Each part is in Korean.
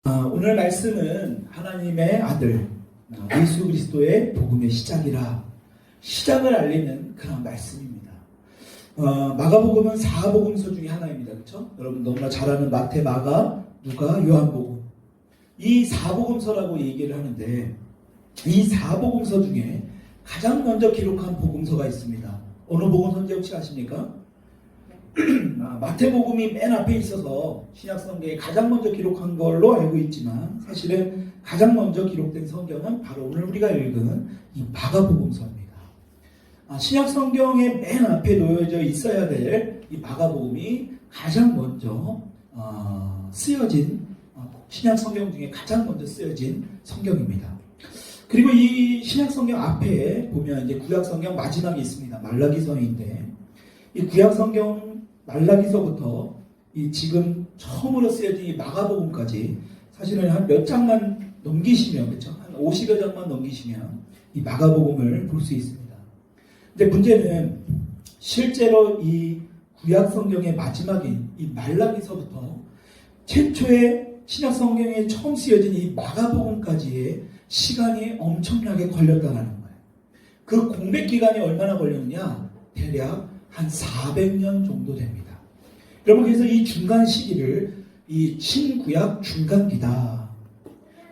오늘 말씀은 하나님의 아들 예수 그리스도의 복음의 시작을 알리는 그런 말씀입니다. 마가복음은 4복음서 중에 하나입니다. 그렇죠? 여러분 너무나 잘 아는 마태, 마가, 누가, 요한복음. 이 4복음서라고 얘기를 하는데 이 4복음서 중에 가장 먼저 기록한 복음서가 있습니다. 어느 복음서인지 혹시 아십니까? 마태복음이 맨 앞에 있어서 신약성경에 가장 먼저 기록한 걸로 알고 있지만 사실은 가장 먼저 기록된 성경은 바로 오늘 우리가 읽은 이 마가복음서입니다. 신약성경의 맨 앞에 놓여져 있어야 될 이 마가복음이 가장 먼저 쓰여진 신약성경 중에 가장 먼저 쓰여진 성경입니다. 그리고 이 신약성경 앞에 보면 이제 구약성경 마지막에 있습니다. 말라기서인데 이 구약성경 말라기서부터 이 지금 처음으로 쓰여진 이 마가복음까지 사실은 한 몇 장만 넘기시면, 그렇죠? 한 50여 장만 넘기시면 이 마가복음을 볼 수 있습니다. 근데 문제는 실제로 이 구약성경의 마지막인 이 말라기서부터 최초의 신약성경에 처음 쓰여진 이 마가복음까지의 시간이 엄청나게 걸렸다는 거예요. 그 공백 기간이 얼마나 걸렸느냐? 대략 한 400년 정도 됩니다. 여러분, 그래서 이 중간 시기를 이 신구약 중간기다.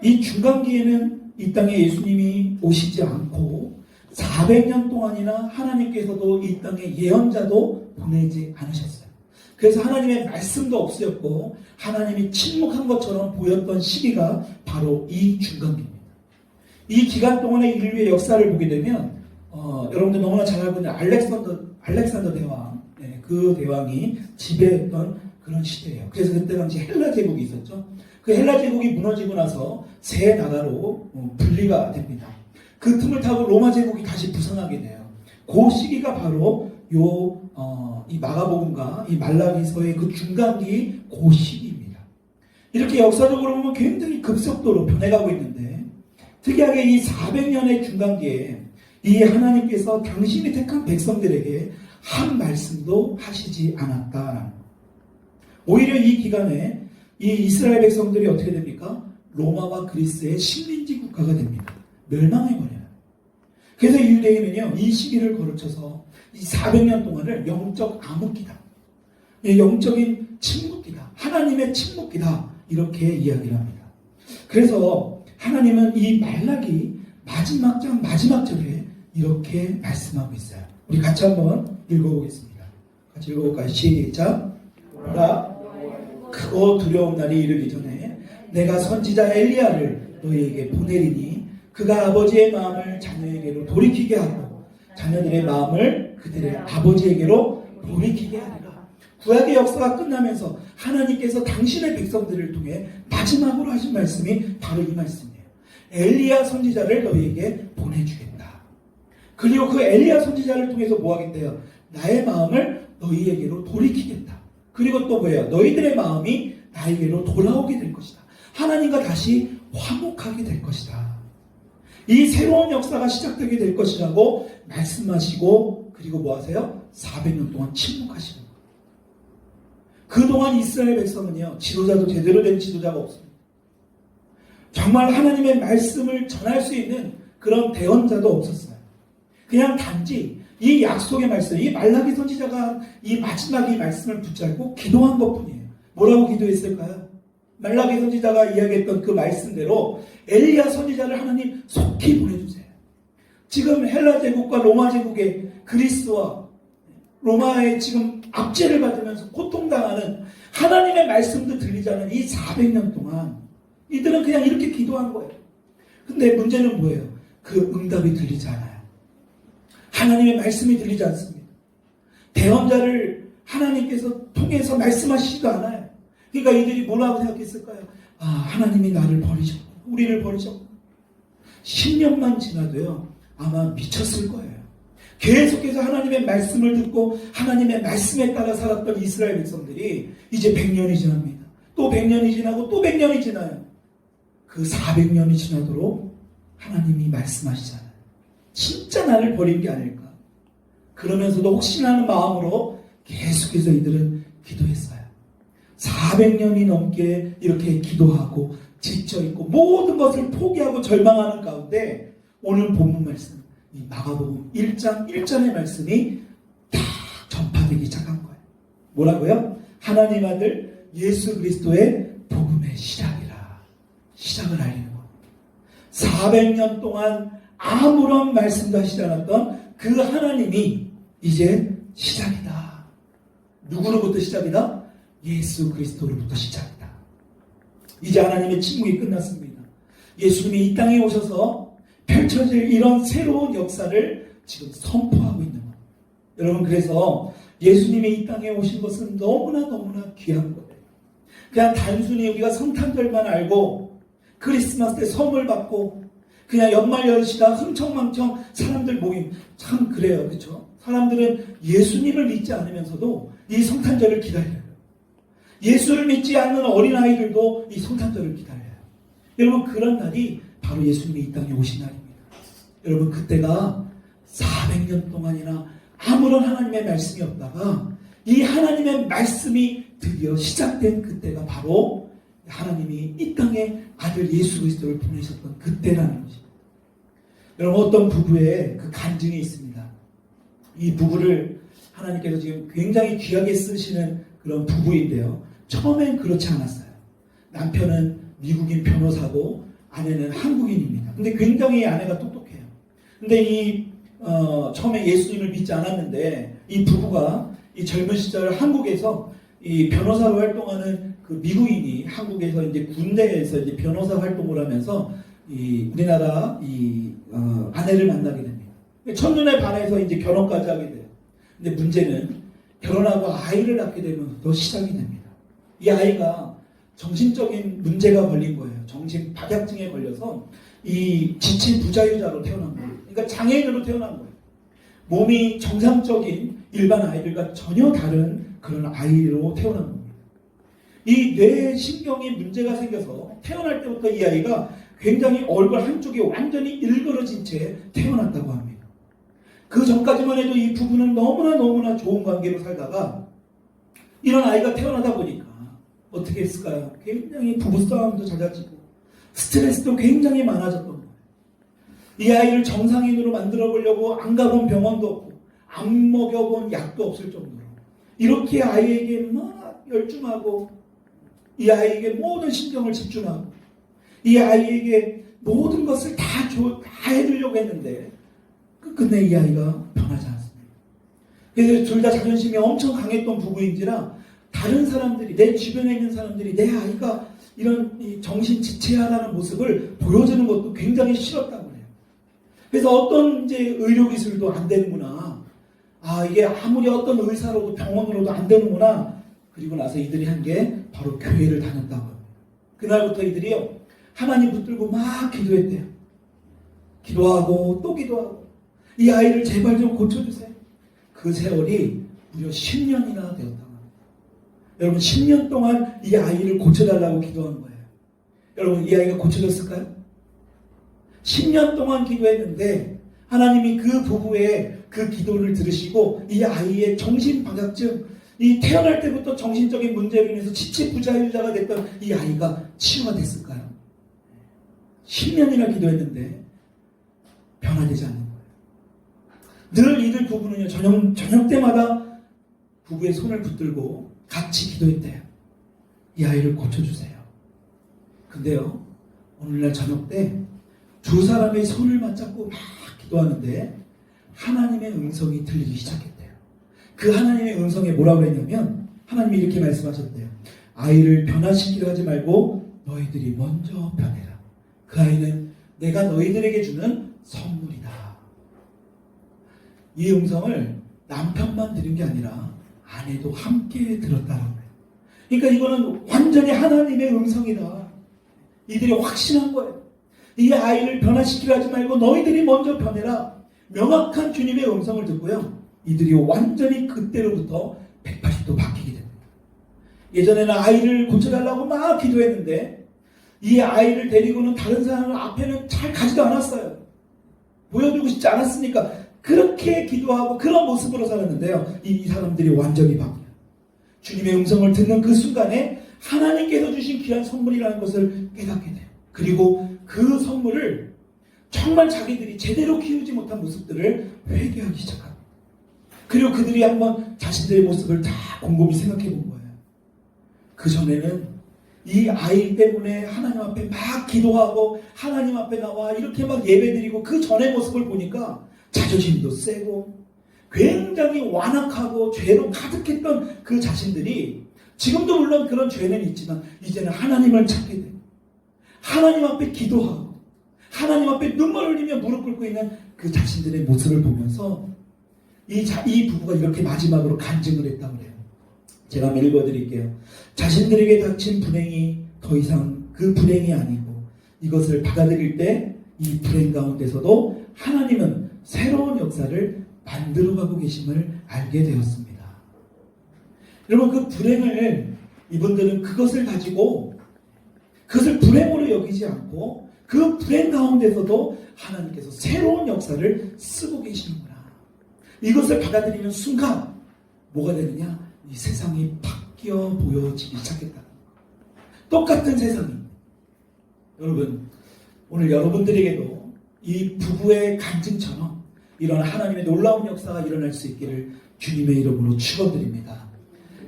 이 중간기에는 이 땅에 예수님이 오시지 않고 400년 동안이나 하나님께서도 이 땅에 예언자도 보내지 않으셨어요. 그래서 하나님의 말씀도 없으셨고 하나님이 침묵한 것처럼 보였던 시기가 바로 이 중간기입니다. 이 기간 동안의 인류의 역사를 보게 되면 여러분들 너무나 잘 알고 있는 알렉산더 대왕, 그 대왕이 지배했던 그런 시대예요. 그래서 그때 당시 헬라 제국이 있었죠. 그 헬라 제국이 무너지고 나서 세 나라로 분리가 됩니다. 그 틈을 타고 로마 제국이 다시 부상하게 돼요. 그 시기가 바로 이 마가복음과 이 말라기서의 그 중간기 그 시기입니다. 이렇게 역사적으로 보면 굉장히 급속도로 변해가고 있는데 특이하게 이 400년의 중간기에 이 하나님께서 당신이 택한 백성들에게 한 말씀도 하시지 않았다. 오히려 이 기간에 이 이스라엘 백성들이 어떻게 됩니까? 로마와 그리스의 식민지 국가가 됩니다. 멸망해버려요. 그래서 유대인은요, 이 시기를 거르쳐서 이 400년 동안을 영적 암흑기다, 영적인 침묵기다, 하나님의 침묵기다, 이렇게 이야기를 합니다. 그래서 하나님은 이 말라기 마지막 장 마지막 절에 이렇게 말씀하고 있어요. 우리 같이 한번 읽어보겠습니다. 같이 읽어볼까요? 시작. 보라, 크고 두려운 날이 이르기 전에 내가 선지자 엘리야를 너희에게 보내리니 그가 아버지의 마음을 자녀에게로 돌이키게 하고 자녀들의 마음을 그들의 아버지에게로 돌이키게 하리라. 구약의 역사가 끝나면서 하나님께서 당신의 백성들을 통해 마지막으로 하신 말씀이 바로 이 말씀이에요. 엘리야 선지자를 너희에게 보내주겠다. 그리고 그 엘리야 선지자를 통해서 뭐 하겠대요? 나의 마음을 너희에게로 돌이키겠다. 그리고 또 뭐예요? 너희들의 마음이 나에게로 돌아오게 될 것이다. 하나님과 다시 화목하게 될 것이다. 이 새로운 역사가 시작되게 될 것이라고 말씀하시고 그리고 뭐 하세요? 400년 동안 침묵하시는 거예요. 그동안 이스라엘 백성은요, 지도자도 제대로 된 지도자가 없습니다. 정말 하나님의 말씀을 전할 수 있는 그런 대언자도 없었어요. 그냥 단지 이 약속의 말씀, 이 말라기 선지자가 이 마지막 이 말씀을 붙잡고 기도한 것뿐이에요. 뭐라고 기도했을까요? 말라기 선지자가 이야기했던 그 말씀대로 엘리야 선지자를 하나님 속히 보내주세요. 지금 헬라 제국과 로마 제국의 그리스와 로마의 지금 압제를 받으면서 고통당하는 하나님의 말씀도 들리지 않은 이 400년 동안 이들은 그냥 이렇게 기도한 거예요. 근데 문제는 뭐예요? 그 응답이 들리지 않아요. 하나님의 말씀이 들리지 않습니다. 대언자를 하나님께서 통해서 말씀하시지도 않아요. 그러니까 이들이 뭐라고 생각했을까요? 하나님이 나를 버리셨고 우리를 버리셨고 10년만 지나도요 아마 미쳤을 거예요. 계속해서 하나님의 말씀을 듣고 하나님의 말씀에 따라 살았던 이스라엘 백성들이 이제 100년이 지납니다. 또 100년이 지나고 또 100년이 지나요. 그 400년이 지나도록 하나님이 말씀하시잖아요. 진짜 나를 버린 게 아닐까. 그러면서도 혹시나 하는 마음으로 계속해서 이들은 기도했어요. 400년이 넘게 이렇게 기도하고 지쳐있고 모든 것을 포기하고 절망하는 가운데 오늘 본문 말씀, 이 마가복음 1장 1절의 말씀이 딱 전파되기 시작한 거예요. 뭐라고요? 하나님 아들 예수 그리스도의 복음의 시작이라. 시작을 알리는 겁니다. 400년 동안 아무런 말씀도 하시지 않았던 그 하나님이 이제 시작이다. 누구로부터 시작이다? 예수 그리스도로부터 시작이다. 이제 하나님의 침묵이 끝났습니다. 예수님이 이 땅에 오셔서 펼쳐질 이런 새로운 역사를 지금 선포하고 있는 겁니다. 여러분, 그래서 예수님이 이 땅에 오신 것은 너무나 귀한 거예요. 그냥 단순히 우리가 성탄절만 알고 크리스마스 때 선물 받고 그냥 연말 연시다 흥청망청 사람들 모임, 참 그래요. 그렇죠? 사람들은 예수님을 믿지 않으면서도 이 성탄절을 기다려요. 예수를 믿지 않는 어린아이들도 이 성탄절을 기다려요. 여러분, 그런 날이 바로 예수님이 이 땅에 오신 날입니다. 여러분, 그때가 400년 동안이나 아무런 하나님의 말씀이 없다가 이 하나님의 말씀이 드디어 시작된 그때가 바로 하나님이 이 땅에 아들 예수 그리스도를 보내셨던 그때라는 것입니다. 여러분, 어떤 부부의 그 간증이 있습니다. 이 부부를 하나님께서 지금 굉장히 귀하게 쓰시는 그런 부부인데요. 처음엔 그렇지 않았어요. 남편은 미국인 변호사고 아내는 한국인입니다. 근데 굉장히 아내가 똑똑해요. 근데 처음에 예수님을 믿지 않았는데 이 부부가 이 젊은 시절 한국에서 이 변호사로 활동하는 그 미국인이 한국에서 이제 군대에서 이제 변호사 활동을 하면서 이 우리나라 아내를 만나게 됩니다. 첫눈에 반해서 이제 결혼까지 하게 돼요. 근데 문제는 결혼하고 아이를 낳게 되면 더 시작이 됩니다. 이 아이가 정신적인 문제가 걸린 거예요. 정신 박약증에 걸려서 이 지친 부자유자로 태어난 거예요. 그러니까 장애인으로 태어난 거예요. 몸이 정상적인 일반 아이들과 전혀 다른 그런 아이로 태어난 겁니다. 이 뇌 신경이 문제가 생겨서 태어날 때부터 이 아이가 굉장히 얼굴 한쪽이 완전히 일그러진 채 태어났다고 합니다. 그 전까지만 해도 이 부부는 너무나 좋은 관계로 살다가 이런 아이가 태어나다 보니까 어떻게 했을까요? 굉장히 부부싸움도 잦아지고 스트레스도 굉장히 많아졌던 거예요. 이 아이를 정상인으로 만들어 보려고 안 가본 병원도 없고 안 먹여본 약도 없을 정도로 이렇게 아이에게 막 열중하고 이 아이에게 모든 신경을 집중하고 이 아이에게 모든 것을 다 해주려고 했는데 끝내 이 아이가 변하지 않습니다. 그래서 둘 다 자존심이 엄청 강했던 부부인지라 다른 사람들이, 내 주변에 있는 사람들이 내 아이가 이런 정신 지체하라는 모습을 보여주는 것도 굉장히 싫었다고 해요. 그래서 어떤 이제 의료기술도 안 되는구나. 이게 아무리 어떤 의사로도 병원으로도 안 되는구나. 그리고 나서 이들이 한 게 바로 교회를 다녔다고 합니다. 그날부터 이들이요, 하나님 붙들고 막 기도했대요. 기도하고 또 기도하고 이 아이를 제발 좀 고쳐주세요. 그 세월이 무려 10년이나 되었다고 합니다. 여러분, 10년 동안 이 아이를 고쳐달라고 기도한 거예요. 여러분, 이 아이가 고쳐졌을까요? 10년 동안 기도했는데 하나님이 그 부부의 그 기도를 들으시고 이 아이의 정신박약증, 이 태어날 때부터 정신적인 문제로 인해서 지체부자유자가 됐던 이 아이가 치유가 됐을까요? 10년이나 기도했는데 변화되지 않는 거예요. 늘 이들 부부는요, 저녁 때마다 부부의 손을 붙들고 같이 기도했대요. 이 아이를 고쳐주세요. 근데요, 오늘날 저녁 때 두 사람의 손을 맞잡고 막 기도하는데 하나님의 음성이 들리기 시작했대요. 그 하나님의 음성에 뭐라고 했냐면 하나님이 이렇게 말씀하셨대요. 아이를 변화시키려 하지 말고 너희들이 먼저 변해라. 그 아이는 내가 너희들에게 주는 선물이다. 이 음성을 남편만 들은 게 아니라 아내도 함께 들었다는 거예요. 그러니까 이거는 완전히 하나님의 음성이다. 이들이 확신한 거예요. 이 아이를 변화시키려 하지 말고 너희들이 먼저 변해라. 명확한 주님의 음성을 듣고요, 이들이 완전히 그때로부터 180도 바뀌게 됩니다. 예전에는 아이를 고쳐달라고 막 기도했는데 이 아이를 데리고는 다른 사람 앞에는 잘 가지도 않았어요. 보여주고 싶지 않았으니까 그렇게 기도하고 그런 모습으로 살았는데요, 이 사람들이 완전히 바뀌어요. 주님의 음성을 듣는 그 순간에 하나님께서 주신 귀한 선물이라는 것을 깨닫게 돼요. 그리고 그 선물을 정말 자기들이 제대로 키우지 못한 모습들을 회개하기 시작합니다. 그리고 그들이 한번 자신들의 모습을 다 곰곰이 생각해 본 거예요. 그 전에는 이 아이 때문에 하나님 앞에 막 기도하고 하나님 앞에 나와 이렇게 막 예배드리고 그 전의 모습을 보니까 자존심도 세고 굉장히 완악하고 죄로 가득했던 그 자신들이 지금도 물론 그런 죄는 있지만 이제는 하나님을 찾게 돼요. 하나님 앞에 기도하고 하나님 앞에 눈물 흘리며 무릎 꿇고 있는 그 자신들의 모습을 보면서 이 부부가 이렇게 마지막으로 간증을 했다고 그래요. 제가 한번 읽어드릴게요. 자신들에게 닥친 불행이 더 이상 그 불행이 아니고 이것을 받아들일 때 이 불행 가운데서도 하나님은 새로운 역사를 만들어가고 계심을 알게 되었습니다. 여러분 그 불행을 이분들은 그것을 가지고 그것을 불행으로 여기지 않고 그 불행 가운데서도 하나님께서 새로운 역사를 쓰고 계시는구나. 이것을 받아들이는 순간 뭐가 되느냐? 이 세상이 바뀌어 보여지기 시작했다. 똑같은 세상이. 여러분 오늘 여러분들에게도 이 부부의 간증처럼 이런 하나님의 놀라운 역사가 일어날 수 있기를 주님의 이름으로 축원드립니다.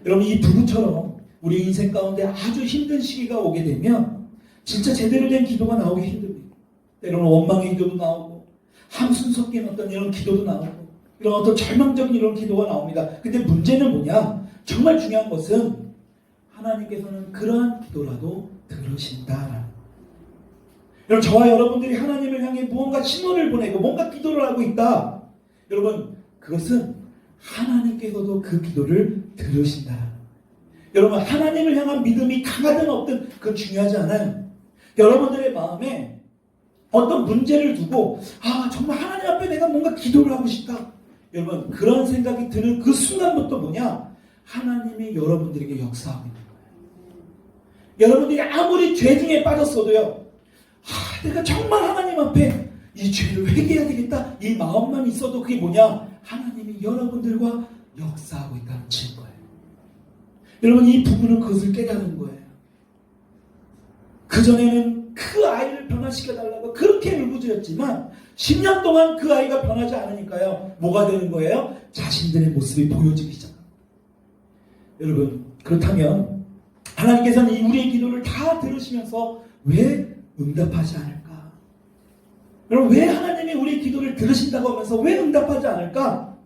여러분 이 부부처럼 우리 인생 가운데 아주 힘든 시기가 오게 되면 진짜 제대로 된 기도가 나오기 힘듭니다. 때로는 원망의 기도도 나오고 함순 섞인 어떤 이런 기도도 나오고 이런 어떤 절망적인 이런 기도가 나옵니다. 근데 문제는 뭐냐? 정말 중요한 것은 하나님께서는 그러한 기도라도 들으신다라는 거예요. 여러분 저와 여러분들이 하나님을 향해 무언가 신호를 보내고 뭔가 기도를 하고 있다. 여러분 그것은 하나님께서도 그 기도를 들으신다. 여러분 하나님을 향한 믿음이 강하든 없든 그건 중요하지 않아요. 여러분들의 마음에 어떤 문제를 두고 정말 하나님 앞에 내가 뭔가 기도를 하고 싶다. 여러분 그런 생각이 드는 그 순간부터 뭐냐? 하나님이 여러분들에게 역사하고 있는 거예요. 여러분들이 아무리 죄 중에 빠졌어도요. 내가 정말 하나님 앞에 이 죄를 회개해야 되겠다. 이 마음만 있어도 그게 뭐냐? 하나님이 여러분들과 역사하고 있다는 증거예요. 여러분 이 부부는 그것을 깨달은 거예요. 그전에는 그 아이를 변화시켜달라고 그렇게 울부짖었지만 10년 동안 그 아이가 변하지 않으니까요. 뭐가 되는 거예요? 자신들의 모습이 보여지기 시작합니다. 여러분 그렇다면 하나님께서는 우리의 기도를 다 들으시면서 왜 응답하지 않을까? 여러분 왜 하나님이 우리의 기도를 들으신다고 하면서 왜 응답하지 않을까?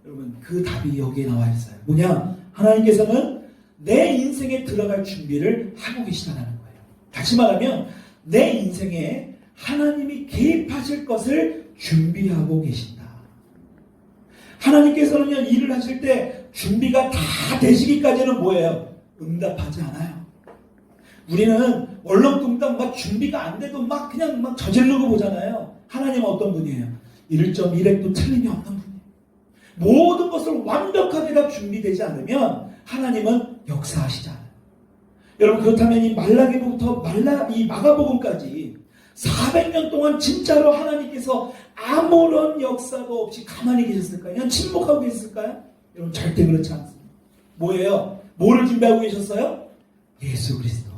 여러분 그 답이 여기에 나와 있어요. 뭐냐? 하나님께서는 내 인생에 들어갈 준비를 하고 계시다는 거예요. 다시 말하면 내 인생에 하나님이 개입하실 것을 준비하고 계신다. 하나님께서는요 일을 하실 때 준비가 다 되시기까지는 뭐예요? 응답하지 않아요. 우리는 얼렁뚱땅 막 준비가 안 돼도 막 그냥 막 저지르고 보잖아요. 하나님은 어떤 분이에요? 1.1핵도 틀림이 없는 분이에요. 모든 것을 완벽하게 다 준비되지 않으면 하나님은 역사하시지 않아요. 여러분 그렇다면 이 말라기부터 이 마가복음까지 400년 동안 진짜로 하나님께서 아무런 역사도 없이 가만히 계셨을까요? 그냥 침묵하고 계셨을까요? 여러분 절대 그렇지 않습니다. 뭐예요? 뭐를 준비하고 계셨어요? 예수 그리스도.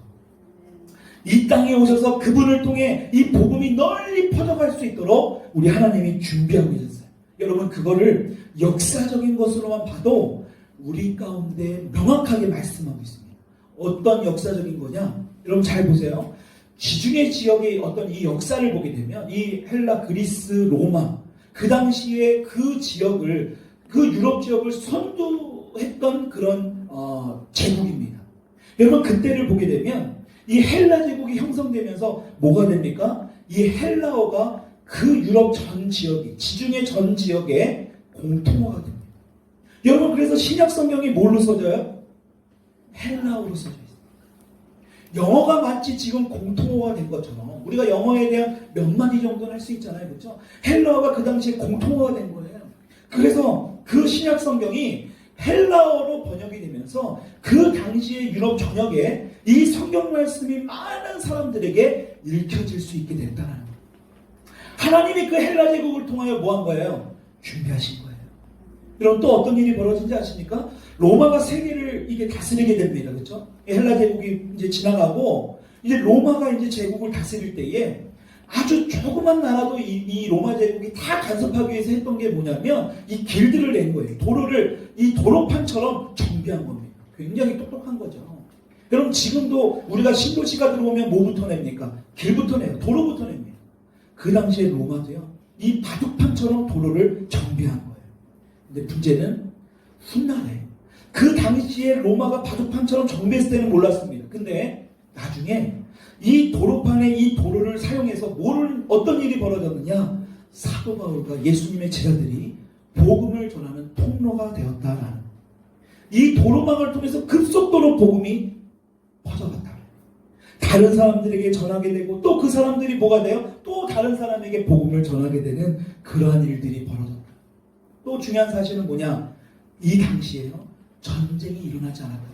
이 땅에 오셔서 그분을 통해 이 복음이 널리 퍼져갈 수 있도록 우리 하나님이 준비하고 계셨어요. 여러분 그거를 역사적인 것으로만 봐도 우리 가운데 명확하게 말씀하고 있습니다. 어떤 역사적인 거냐? 여러분 잘 보세요. 지중해 지역의 어떤 이 역사를 보게 되면 이 헬라, 그리스, 로마 그 당시에 그 지역을 그 유럽 지역을 선도했던 그런 제국입니다. 여러분 그때를 보게 되면 이 헬라 제국이 형성되면서 뭐가 됩니까? 이 헬라어가 그 유럽 전 지역이 지중해 전 지역의 공통어가 됩니다. 여러분 그래서 신약 성경이 뭘로 써져요? 헬라어로 써져 있어요. 영어가 마치 지금 공통어가 된 것처럼 우리가 영어에 대한 몇 마디 정도는 할 수 있잖아요. 그렇죠? 헬라어가 그 당시에 공통어가 된 거예요. 그래서 그 신약 성경이 헬라어로 번역이 되면서 그 당시의 유럽 전역에 이 성경 말씀이 많은 사람들에게 읽혀질 수 있게 됐다는 거예요. 하나님이 그 헬라 제국을 통하여 뭐 한 거예요? 준비하신 거예요. 여러분 또 어떤 일이 벌어진지 아십니까? 로마가 세계를 이게 다스리게 됩니다. 그렇죠? 헬라 제국이 이제 지나가고 이제 로마가 이제 제국을 다스릴 때에 아주 조그만 나라도 이 로마 제국이 다 간섭하기 위해서 했던 게 뭐냐면 이 길들을 낸 거예요. 도로를 이 도로판처럼 정비한 겁니다. 굉장히 똑똑한 거죠. 그럼 지금도 우리가 신도시가 들어오면 뭐부터 냅니까? 길부터 내요. 도로부터 냅니다. 그 당시에 로마도요. 이 바둑판처럼 도로를 정비한 거예요. 근데 문제는 훗날에 그 당시에 로마가 바둑판처럼 정비했을 때는 몰랐습니다. 근데 나중에 이 도로판에 이 도로를 사용해서 어떤 일이 벌어졌느냐? 사도 바울과 예수님의 제자들이 복음을 전하는 통로가 되었다라는, 이 도로망을 통해서 급속도로 복음이 퍼져갔다. 다른 사람들에게 전하게 되고 또 그 사람들이 뭐가 돼요? 또 다른 사람에게 복음을 전하게 되는 그러한 일들이 벌어졌다. 또 중요한 사실은 뭐냐? 이 당시에요, 전쟁이 일어나지 않았다.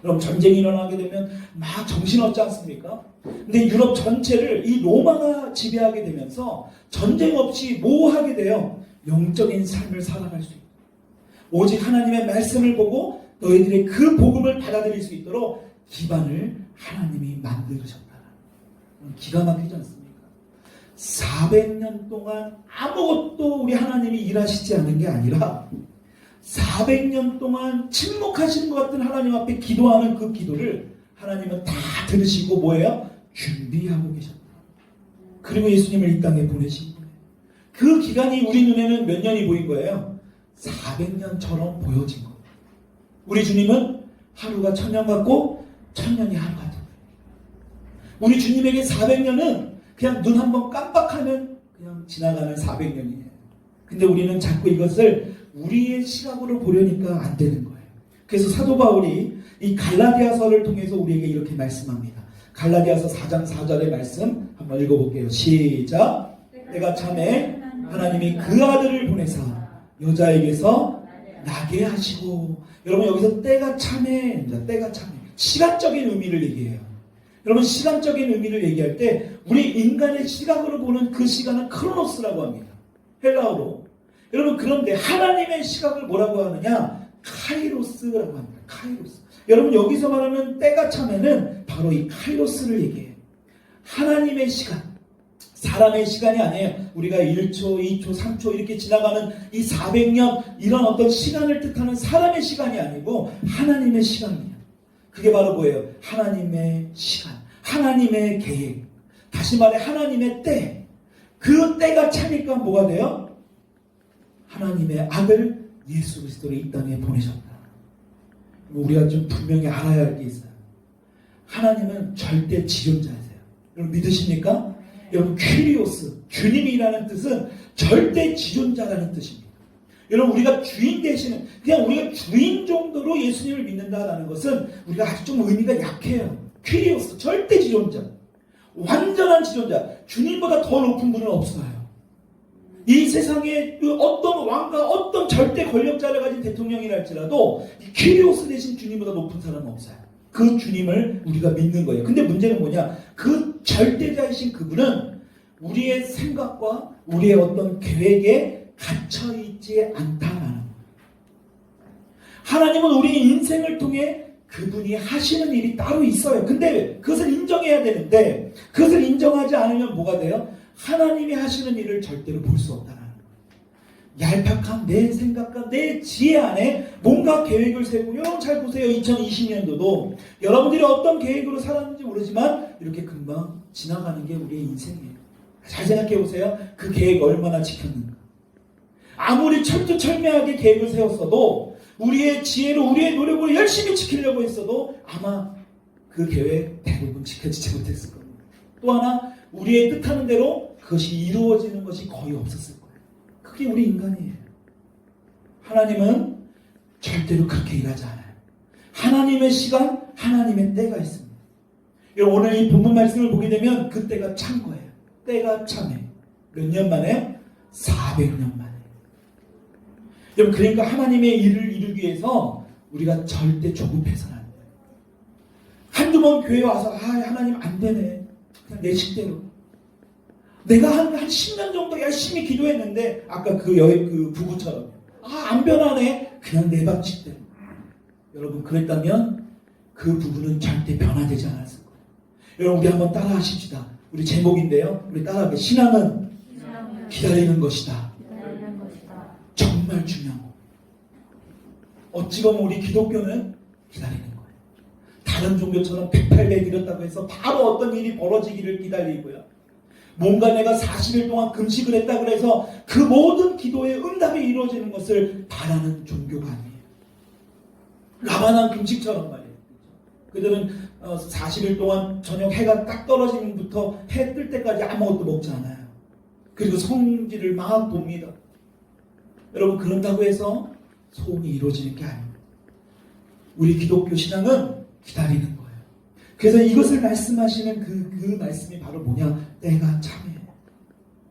그럼 전쟁이 일어나게 되면 막 정신없지 않습니까? 근데 유럽 전체를 이 로마가 지배하게 되면서 전쟁 없이 뭐 하게 돼요? 영적인 삶을 살아갈 수 있다. 오직 하나님의 말씀을 보고 너희들의 그 복음을 받아들일 수 있도록 기반을 하나님이 만드셨다. 기가 막히지 않습니까? 400년 동안 아무것도 우리 하나님이 일하시지 않은 게 아니라 400년 동안 침묵하시는 것 같은 하나님 앞에 기도하는 그 기도를 하나님은 다 들으시고 뭐예요? 준비하고 계셨다. 그리고 예수님을 이 땅에 보내신 거예요. 그 기간이 우리 눈에는 몇 년이 보인 거예요? 400년처럼 보여진 거예요. 우리 주님은 하루가 1000년 같고 1000년이 하루 같은 거예요. 우리 주님에게 400년은 그냥 눈 한번 깜빡하면 그냥 지나가는 400년이에요. 근데 우리는 자꾸 이것을 우리의 시각으로 보려니까 안 되는 거예요. 그래서 사도 바울이 이 갈라디아서를 통해서 우리에게 이렇게 말씀합니다. 갈라디아서 4장 4절의 말씀 한번 읽어볼게요. 시작. 때가 참에 하나님이 그 아들을 보내사 여자에게서 나게 하시고. 여러분 여기서 때가 참에, 때가 참에 시간적인 의미를 얘기해요. 여러분 시간적인 의미를 얘기할 때 우리 인간의 시각으로 보는 그 시간은 크로노스라고 합니다. 헬라어로. 여러분 그런데 하나님의 시각을 뭐라고 하느냐? 카이로스라고 합니다. 카이로스. 여러분 여기서 말하는 때가 참에는 바로 이 카이로스를 얘기해요. 하나님의 시간. 사람의 시간이 아니에요. 우리가 1초, 2초, 3초 이렇게 지나가는 이 400년 이런 어떤 시간을 뜻하는 사람의 시간이 아니고 하나님의 시간이에요. 그게 바로 뭐예요? 하나님의 시간. 하나님의 계획. 다시 말해 하나님의 때. 그 때가 차니까 뭐가 돼요? 하나님의 아들 예수 그리스도를 이 땅에 보내셨다. 우리가 좀 분명히 알아야 할 게 있어요. 하나님은 절대 지존자이세요. 여러분 믿으십니까? 여러분 퀴리오스, 주님이라는 뜻은 절대 지존자라는 뜻입니다. 여러분 우리가 주인 되시는, 그냥 우리가 주인 정도로 예수님을 믿는다라는 것은 우리가 아주 좀 의미가 약해요. 퀴리오스, 절대 지존자, 완전한 지존자, 주님보다 더 높은 분은 없어요. 이 세상에 그 어떤 왕과 어떤 절대 권력자를 가진 대통령이랄지라도 이 퀴리오스 대신 주님보다 높은 사람은 없어요. 그 주님을 우리가 믿는 거예요. 근데 문제는 뭐냐? 그 절대자이신 그분은 우리의 생각과 우리의 어떤 계획에 갇혀있지 않다라는 거예요. 하나님은 우리 인생을 통해 그분이 하시는 일이 따로 있어요. 근데 그것을 인정해야 되는데 그것을 인정하지 않으면 뭐가 돼요? 하나님이 하시는 일을 절대로 볼 수 없다는 거예요. 얄팍한 내 생각과 내 지혜 안에 뭔가 계획을 세우고, 여러분 잘 보세요. 2020년도도 여러분들이 어떤 계획으로 살았는지 모르지만 이렇게 금방 지나가는 게 우리의 인생이에요. 잘 생각해 보세요. 그 계획 얼마나 지켰는가. 아무리 철두철미하게 계획을 세웠어도 우리의 지혜로 우리의 노력으로 열심히 지키려고 했어도 아마 그 계획 대부분 지켜지지 못했을 겁니다. 또 하나 우리의 뜻하는 대로 그것이 이루어지는 것이 거의 없었을 거예요. 그게 우리 인간이에요. 하나님은 절대로 그렇게 일하지 않아요. 하나님의 시간, 하나님의 때가 있습니다. 오늘 이 본문 말씀을 보게 되면 그 때가 참 거예요. 때가 참해. 몇 년 만에? 400년 만에. 여러분 그러니까 하나님의 일을 이루기 위해서 우리가 절대 조급해서는 안 돼요. 한두 번 교회 와서 하나님 안 되네. 그냥 내 식대로. 내가 한 10년 정도 열심히 기도했는데 아까 그 부부처럼 안 변하네. 그냥 내 방식대로. 여러분 그랬다면 그 부분은 절대 변화되지 않았을 거예요. 여러분 우리 한번 따라 하십시다. 우리 제목인데요. 우리 따라하게. 신앙은 기다리는 것이다. 정말 중요한 거. 어찌 보면 우리 기독교는 기다리는 거예요. 다른 종교처럼 108배 드렸다고 해서 바로 어떤 일이 벌어지기를 기다리고요. 뭔가 내가 40일 동안 금식을 했다고 해서 그 모든 기도의 응답이 이루어지는 것을 바라는 종교가 아니에요. 라마난 금식처럼 말이에요. 그들은 40일 동안 저녁 해가 딱 떨어지면부터 해 뜰 때까지 아무것도 먹지 않아요. 그리고 성질을 막 봅니다. 여러분 그런다고 해서 소원이 이루어지는 게 아닙니다. 우리 기독교 신앙은 기다리는 거예요. 그래서 이것을 말씀하시는 그 말씀이 바로 뭐냐? 때가 참이에요.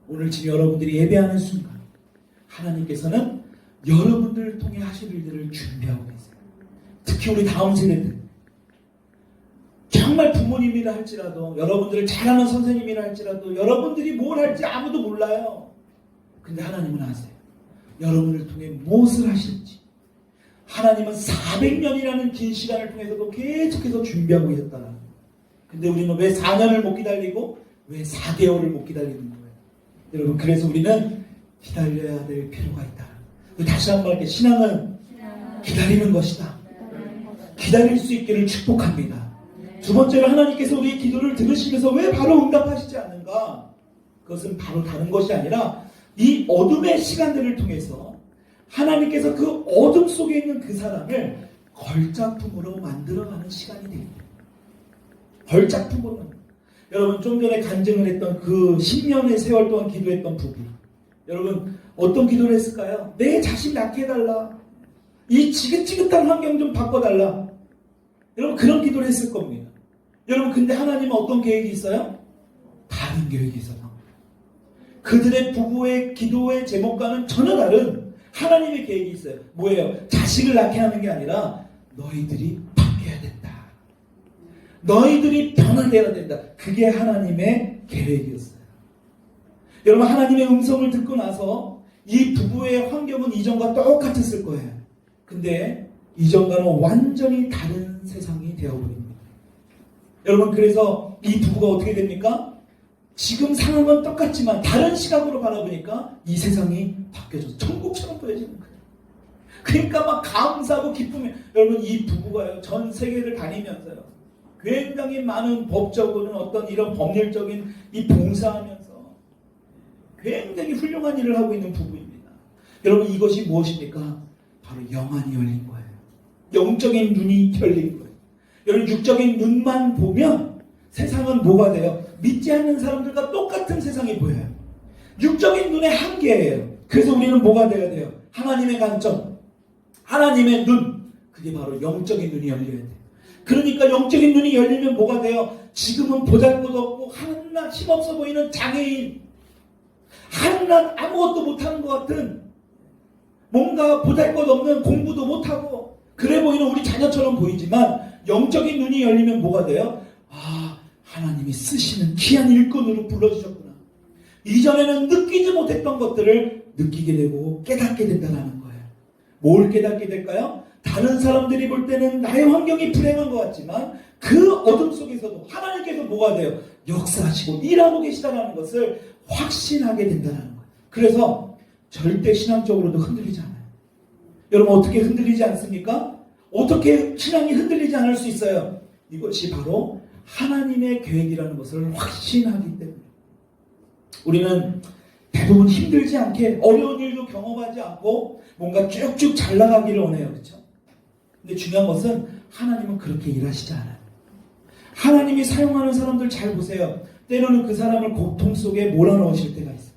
오늘 지금 여러분들이 예배하는 순간 하나님께서는 여러분들을 통해 하실 일들을 준비하고 계세요. 특히 우리 다음 세대들, 정말 부모님이라 할지라도, 여러분들을 잘하는 선생님이라 할지라도, 여러분들이 뭘 할지 아무도 몰라요. 근데 하나님은 아세요. 여러분을 통해 무엇을 하실지. 하나님은 400년이라는 긴 시간을 통해서도 계속해서 준비하고 계셨다는 거예요. 근데 우리는 왜 4년을 못 기다리고 왜 4개월을 못 기다리는 거예요? 여러분 그래서 우리는 기다려야 될 필요가 있다. 다시 한번 이렇게 신앙은 기다리는 것이다. 기다릴 수 있기를 축복합니다. 두 번째로 하나님께서 우리의 기도를 들으시면서 왜 바로 응답하시지 않는가? 그것은 바로 다른 것이 아니라 이 어둠의 시간들을 통해서 하나님께서 그 어둠 속에 있는 그 사람을 걸작품으로 만들어가는 시간이 됩니다. 걸작품으로. 여러분 좀 전에 간증을 했던 그 10년의 세월 동안 기도했던 부부. 여러분 어떤 기도를 했을까요? 내 자신 낳게 해달라. 이 지긋지긋한 환경 좀 바꿔달라. 여러분 그런 기도를 했을 겁니다. 여러분 근데 하나님은 어떤 계획이 있어요? 다른 계획이 있어요. 그들의 부부의 기도의 제목과는 전혀 다른 하나님의 계획이 있어요. 뭐예요? 자식을 낳게 하는 게 아니라 너희들이 바뀌어야 된다. 너희들이 변화되어야 된다. 그게 하나님의 계획이었어요. 여러분 하나님의 음성을 듣고 나서 이 부부의 환경은 이전과 똑같았을 거예요. 근데 이전과는 완전히 다른 세상이 되어버립니다. 여러분 그래서 이 부부가 어떻게 됩니까? 지금 상황은 똑같지만 다른 시각으로 바라보니까 이 세상이 바뀌어져서 천국처럼 보여지는 거예요. 그러니까 막 감사하고 기쁨이. 여러분 이 부부가요 전 세계를 다니면서요 굉장히 많은 법적으로는 어떤 이런 법률적인 이 봉사하면서 굉장히 훌륭한 일을 하고 있는 부부입니다. 여러분 이것이 무엇입니까? 바로 영안이 열린 거예요. 영적인 눈이 열린 거예요. 여러분 육적인 눈만 보면 세상은 뭐가 돼요? 믿지 않는 사람들과 똑같은 세상이 보여요. 육적인 눈의 한계예요. 그래서 우리는 뭐가 돼야 돼요? 하나님의 관점, 하나님의 눈. 그게 바로 영적인 눈이 열려야 돼요. 그러니까 영적인 눈이 열리면 뭐가 돼요? 지금은 보잘것없고 한낱 힘없어 보이는 장애인, 한낱 아무것도 못하는 것 같은, 뭔가 보잘것없는 공부도 못하고 그래 보이는 우리 자녀처럼 보이지만 영적인 눈이 열리면 뭐가 돼요? 아, 하나님이 쓰시는 귀한 일꾼으로 불러주셨구나. 이전에는 느끼지 못했던 것들을 느끼게 되고 깨닫게 된다는 거예요. 뭘 깨닫게 될까요? 다른 사람들이 볼 때는 나의 환경이 불행한 것 같지만 그 어둠 속에서도 하나님께서 뭐가 돼요? 역사하시고 일하고 계시다는 것을 확신하게 된다는 거예요. 그래서 절대 신앙적으로도 흔들리지 않아요. 여러분 어떻게 흔들리지 않습니까? 어떻게 신앙이 흔들리지 않을 수 있어요? 이것이 바로 하나님의 계획이라는 것을 확신하기 때문에. 우리는 대부분 힘들지 않게 어려운 일도 경험하지 않고 뭔가 쭉쭉 잘 나가기를 원해요. 그렇죠? 근데 중요한 것은 하나님은 그렇게 일하시지 않아요. 하나님이 사용하는 사람들 잘 보세요. 때로는 그 사람을 고통 속에 몰아넣으실 때가 있어요.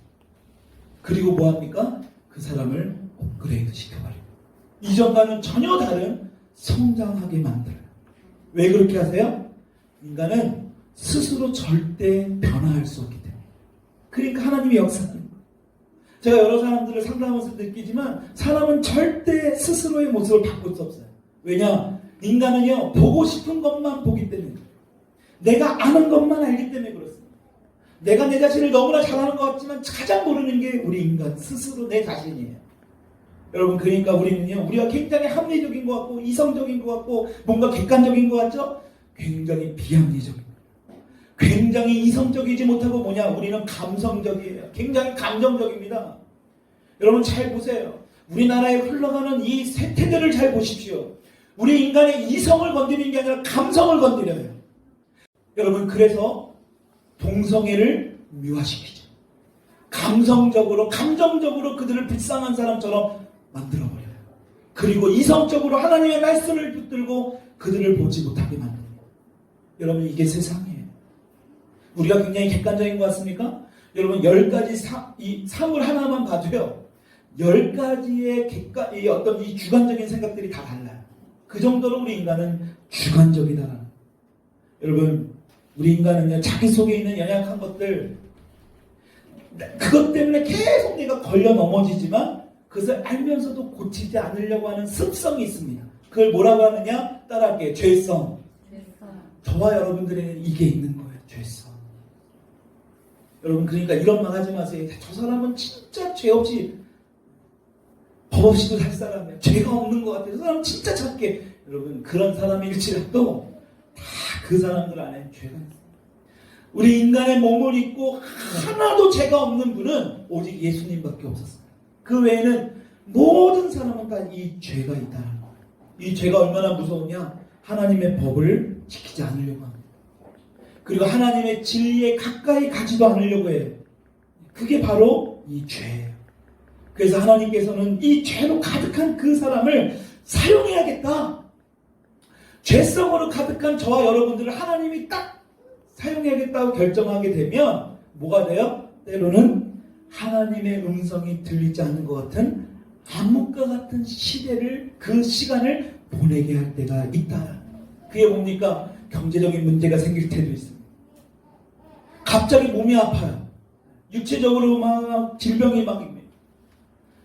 그리고 뭐합니까? 그 사람을 업그레이드 시켜버려요. 이전과는 전혀 다른 성장하게 만들어요. 왜 그렇게 하세요? 인간은 스스로 절대 변화할 수 없기 때문에. 그러니까 하나님의 역사는, 제가 여러 사람들을 상담하면서 느끼지만 사람은 절대 스스로의 모습을 바꿀 수 없어요. 왜냐? 인간은요 보고 싶은 것만 보기 때문에, 내가 아는 것만 알기 때문에 그렇습니다. 내가 내 자신을 너무나 잘하는 것 같지만 가장 모르는 게 우리 인간 스스로 내 자신이에요. 여러분, 그러니까 우리는요, 우리가 굉장히 합리적인 것 같고 이성적인 것 같고 뭔가 객관적인 것 같죠? 굉장히 비합리적입니다. 굉장히 이성적이지 못하고 뭐냐? 우리는 감성적이에요. 굉장히 감정적입니다. 여러분 잘 보세요. 우리나라에 흘러가는 이 세태들을 잘 보십시오. 우리 인간의 이성을 건드리는 게 아니라 감성을 건드려요. 여러분, 그래서 동성애를 미화시키죠. 감성적으로, 감정적으로 그들을 불쌍한 사람처럼 만들어버려요. 그리고 이성적으로 하나님의 말씀을 붙들고 그들을 보지 못하게 만듭니다. 여러분, 이게 세상이에요. 우리가 굉장히 객관적인 것 같습니까? 여러분, 10가지 이 사물 하나만 봐도요, 10가지의 이 주관적인 생각들이 다 달라요. 그 정도로 우리 인간은 주관적이다라는. 여러분, 우리 인간은요, 자기 속에 있는 연약한 것들, 그것 때문에 계속 내가 걸려 넘어지지만 그것을 알면서도 고치지 않으려고 하는 습성이 있습니다. 그걸 뭐라고 하느냐? 따라할게요. 죄성. 저와 여러분들에는 이게 있는 거예요. 죄성. 여러분, 그러니까 이런 말 하지 마세요. 저 사람은 진짜 죄 없이 법 없이도 살 사람이야. 죄가 없는 것 같아요. 저 사람은 진짜 착해. 여러분, 그런 사람일지라도 다 그 사람들 안에 죄가 있어요. 우리 인간의 몸을 입고 하나도 죄가 없는 분은 오직 예수님밖에 없었어요. 그 외에는 모든 사람은 다 이 죄가 있다는 거예요. 이 죄가 얼마나 무서우냐? 하나님의 법을 지키지 않으려고 합니다. 그리고 하나님의 진리에 가까이 가지도 않으려고 해요. 그게 바로 이 죄예요. 그래서 하나님께서는 이 죄로 가득한 그 사람을 사용해야겠다. 죄성으로 가득한 저와 여러분들을 하나님이 딱 사용해야겠다고 결정하게 되면 뭐가 돼요? 때로는 하나님의 음성이 들리지 않는 것 같은 암흑과 같은 시대를, 그 시간을 보내게 할 때가 있다. 그게 뭡니까? 경제적인 문제가 생길 때도 있습니다. 갑자기 몸이 아파요. 육체적으로 막 질병이 막 입니다.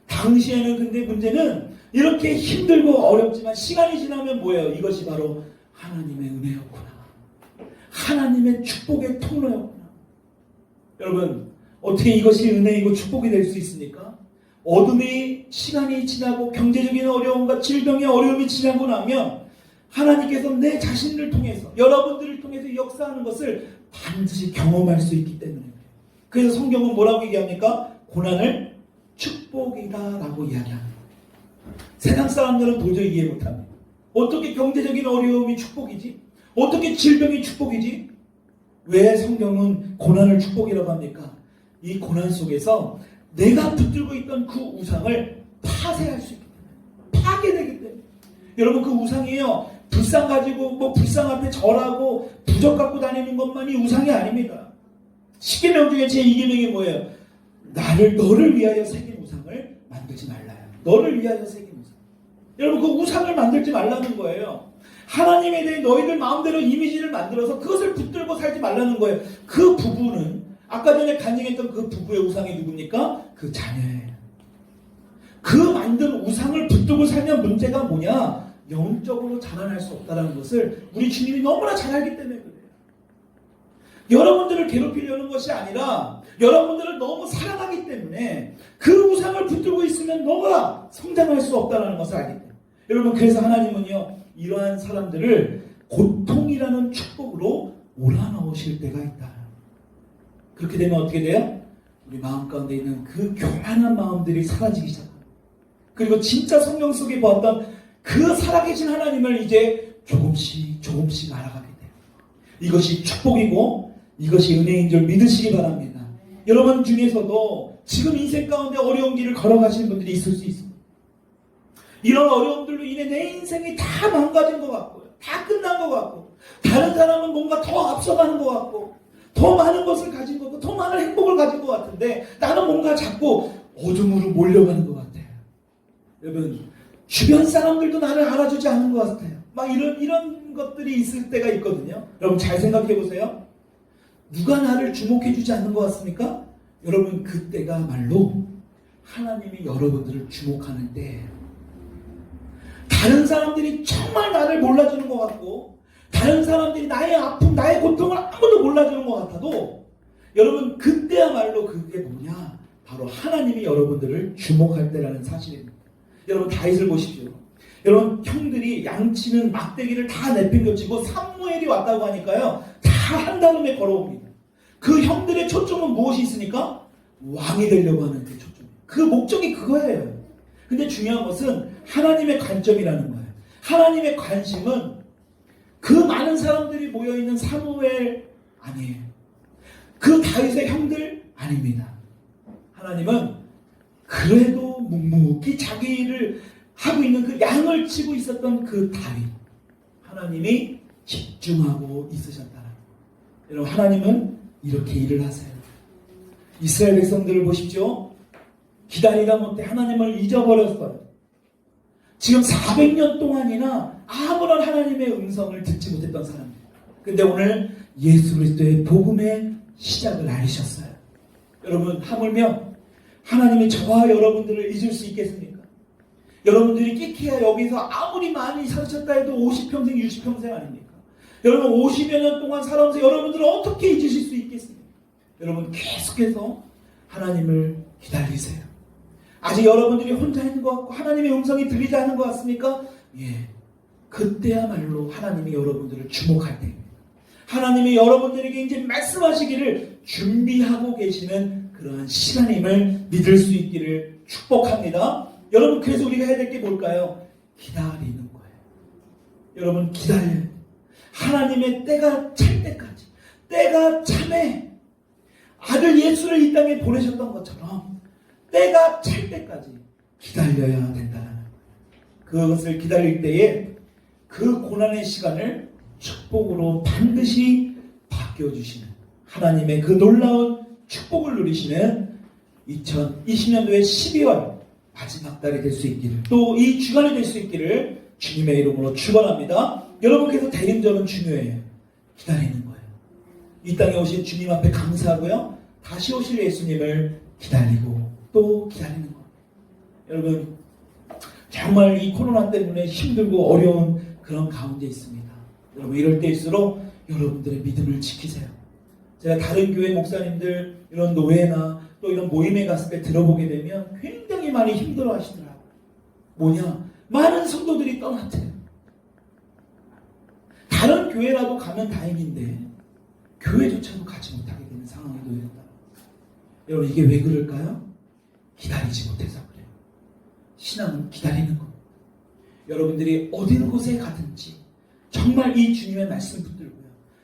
당시에는 근데 문제는 이렇게 힘들고 어렵지만 시간이 지나면 뭐예요? 이것이 바로 하나님의 은혜였구나. 하나님의 축복의 통로였구나. 여러분, 어떻게 이것이 은혜이고 축복이 될 수 있습니까? 어둠의 시간이 지나고 경제적인 어려움과 질병의 어려움이 지나고 나면 하나님께서 내 자신을 통해서, 여러분들을 통해서 역사하는 것을 반드시 경험할 수 있기 때문에. 그래서 성경은 뭐라고 얘기합니까? 고난을 축복이다라고 이야기합니다. 세상 사람들은 도저히 이해 못합니다. 어떻게 경제적인 어려움이 축복이지? 어떻게 질병이 축복이지? 왜 성경은 고난을 축복이라고 합니까? 이 고난 속에서 내가 붙들고 있던 그 우상을 파쇄할 수 있기 때문에, 파괴되기 때문에. 여러분, 그 우상이에요. 불상 가지고 뭐 불상 앞에 절하고 부적 갖고 다니는 것만이 우상이 아닙니다. 10계명 중에 제2계명이 뭐예요? 너를 위하여 새긴 우상을 만들지 말라요. 너를 위하여 새긴 우상. 여러분, 그 우상을 만들지 말라는 거예요. 하나님에 대해 너희들 마음대로 이미지를 만들어서 그것을 붙들고 살지 말라는 거예요. 그 부부는 아까 전에 간증했던 그 부부의 우상이 누굽니까? 그 자녀예요. 그 만든 우상을 붙들고 살면 문제가 뭐냐? 영적으로 자라날 수 없다는 것을 우리 주님이 너무나 잘 알기 때문에 그래요. 여러분들을 괴롭히려는 것이 아니라 여러분들을 너무 사랑하기 때문에 그 우상을 붙들고 있으면 너가 성장할 수 없다는 것을 알기 때문에. 여러분, 그래서 하나님은요, 이러한 사람들을 고통이라는 축복으로 몰아넣으실 때가 있다. 그렇게 되면 어떻게 돼요? 우리 마음 가운데 있는 그 교만한 마음들이 사라지기 시작합니다. 그리고 진짜 성경 속에 보았던 그 살아계신 하나님을 이제 조금씩 알아가게 돼요. 이것이 축복이고 이것이 은혜인 줄 믿으시기 바랍니다. 여러분 중에서도 지금 인생 가운데 어려운 길을 걸어가시는 분들이 있을 수 있습니다. 이런 어려움들로 인해 내 인생이 다 망가진 것 같고요. 다 끝난 것 같고, 다른 사람은 뭔가 더 앞서가는 것 같고, 더 많은 것을 가진 것 같고, 더 많은 행복을 가진 것 같은데 나는 뭔가 자꾸 어둠으로 몰려가는 것 같아요. 여러분, 주변 사람들도 나를 알아주지 않는 것 같아요. 막 이런 것들이 있을 때가 있거든요. 여러분 잘 생각해 보세요. 누가 나를 주목해 주지 않는 것 같습니까? 여러분, 그때가 말로 하나님이 여러분들을 주목하는 때예요. 다른 사람들이 정말 나를 몰라주는 것 같고, 다른 사람들이 나의 아픔, 나의 고통을 아무도 몰라주는 것 같아도, 여러분, 그때야말로 그게 뭐냐? 바로 하나님이 여러분들을 주목할 때라는 사실입니다. 여러분 다윗을 보십시오. 여러분 형들이 양치는 막대기를 다 내팽겨치고 사무엘이 왔다고 하니까요. 다 한 다음에 걸어옵니다. 그 형들의 초점은 무엇이 있으니까? 왕이 되려고 하는 그 초점. 그 목적이 그거예요. 근데 중요한 것은 하나님의 관점이라는 거예요. 하나님의 관심은 그 많은 사람들이 모여있는 사무엘 아니에요. 그 다윗의 형들 아닙니다. 하나님은 그래도 묵묵히 자기 일을 하고 있는 그 양을 치고 있었던 그 다윗. 하나님이 집중하고 있으셨다. 여러분 하나님은 이렇게 일을 하세요. 이스라엘 백성들을 보십시오. 기다리다 못해 하나님을 잊어버렸어요. 지금 400년 동안이나 아무런 하나님의 음성을 듣지 못했던 사람들. 근데 오늘 예수 그리스도의 복음의 시작을 알리셨어요. 여러분 하물며 하나님이 저와 여러분들을 잊을 수 있겠습니까? 여러분들이 끼케야 여기서 아무리 많이 사셨다 해도 50평생 60평생 아닙니까? 여러분 50여 년 동안 살아오면서 여러분들을 어떻게 잊으실 수 있겠습니까? 여러분 계속해서 하나님을 기다리세요. 아직 여러분들이 혼자 있는 것 같고 하나님의 음성이 들리지 않는 것 같습니까? 예, 그때야말로 하나님이 여러분들을 주목할 때입니다. 하나님이 여러분들에게 이제 말씀하시기를 준비하고 계시는 그러한 시간임을 믿을 수 있기를 축복합니다. 여러분 그래서 우리가 해야 될 게 뭘까요? 기다리는 거예요. 여러분 기다려야 돼요. 하나님의 때가 찰 때까지, 때가 참에 아들 예수를 이 땅에 보내셨던 것처럼 때가 찰 때까지 기다려야 된다는 거예요. 그것을 기다릴 때에 그 고난의 시간을 축복으로 반드시 바뀌어주시는 하나님의 그 놀라운 축복을 누리시는 2020년도의 12월 마지막 달이 될 수 있기를, 또 이 주간이 될 수 있기를 주님의 이름으로 축원합니다. 여러분께서 대림절은 중요해요. 기다리는 거예요. 이 땅에 오신 주님 앞에 감사하고요. 다시 오실 예수님을 기다리고 또 기다리는 거예요. 여러분 정말 이 코로나 때문에 힘들고 어려운 그런 가운데 있습니다. 여러분 이럴 때일수록 여러분들의 믿음을 지키세요. 제가 다른 교회 목사님들 이런 노회나 또 이런 모임에 갔을 때 들어보게 되면 굉장히 많이 힘들어 하시더라고요. 뭐냐? 많은 성도들이 떠났대요. 다른 교회라도 가면 다행인데 교회조차도 가지 못하게 되는 상황이 놓였다. 여러분 이게 왜 그럴까요? 기다리지 못해서 그래요. 신앙은 기다리는 겁니다. 여러분들이 어느 곳에 가든지 정말 이 주님의 말씀 붙들고요.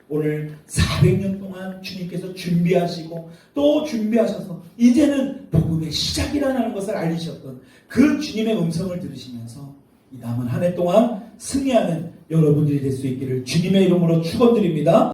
오늘 400년 동안 주님께서 준비하시고 또 준비하셔서 이제는 복음의 시작이라는 것을 알리셨던 그 주님의 음성을 들으시면서 이 남은 한 해 동안 승리하는 여러분들이 될 수 있기를 주님의 이름으로 축원드립니다.